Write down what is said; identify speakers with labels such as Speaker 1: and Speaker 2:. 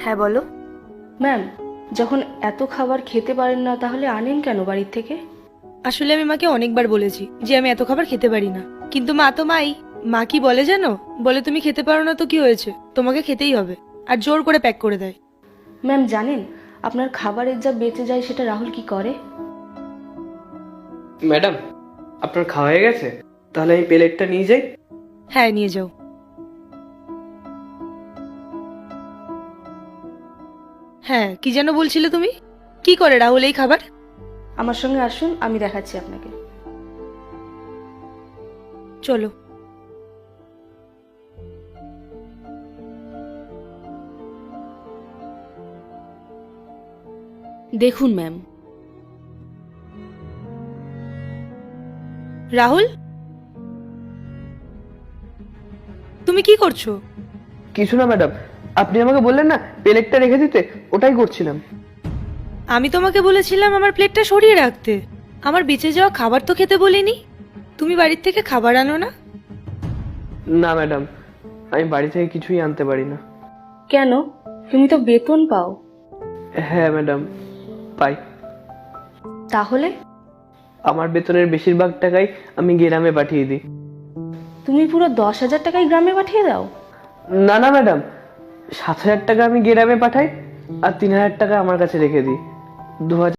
Speaker 1: হ্যাঁ বলো।
Speaker 2: ম্যাম, যখন এত খাবার খেতে পারেন না তাহলে আনেন কেন বাড়ির থেকে?
Speaker 1: আসলে আমি মাকে অনেকবার বলেছি যে আমি এত খাবার খেতে পারি না, কিন্তু মা তো মাই। মা কি বলে জানো? বলে তুমি খেতে পারো না তো কি হয়েছে, তোমাকে খেতেই হবে। আর জোর করে প্যাক করে দেয়।
Speaker 2: ম্যাম জানেন, আপনার খাবারের যা বেঁচে যায় সেটা রাহুল কি করে?
Speaker 3: ম্যাডাম, আপনার খাওয়া হয়ে গেছে? তাহলে আমি প্লেটটা নিয়ে যাই।
Speaker 1: হ্যাঁ নিয়ে যাও। হ্যাঁ, কি যেন বলছিলে তুমি? কি করে রাহুল এই খাবার?
Speaker 2: আমার সঙ্গে আসুন, আমি দেখাচ্ছি আপনাকে।
Speaker 1: চলো।
Speaker 2: দেখুন ম্যাম।
Speaker 1: রাহুল, তুমি কি করছো?
Speaker 3: কিছু না ম্যাডাম, আপনি আমাকে বললেন না প্লেটটা রেখে দিতে, ওটাই করছিলাম।
Speaker 1: আমি তোমাকে বলেছিলাম আমার প্লেটটা সরিয়ে রাখতে। আমার বেঁচে যাওয়া খাবার তো খেতে বলিনি। তুমি বাড়ির থেকে খাবার আনো না?
Speaker 3: না ম্যাডাম, আমি বাড়ি থেকে কিছুই আনতে পারি না।
Speaker 2: কেন? তুমি তো বেতন পাও।
Speaker 3: হ্যাঁ ম্যাডাম, পাই।
Speaker 2: তাহলে
Speaker 3: আমার বেতনের বেশিরভাগ টাকাই আমি গ্রামে পাঠিয়ে দিই।
Speaker 2: তুমি পুরো 10,000 টাকাই গ্রামে পাঠিয়ে দাও?
Speaker 3: না না ম্যাডাম, 7,000 টাকা আমি গ্রামে পাঠাই আর 3,000 টাকা আমার কাছে রেখে দিই। 2,000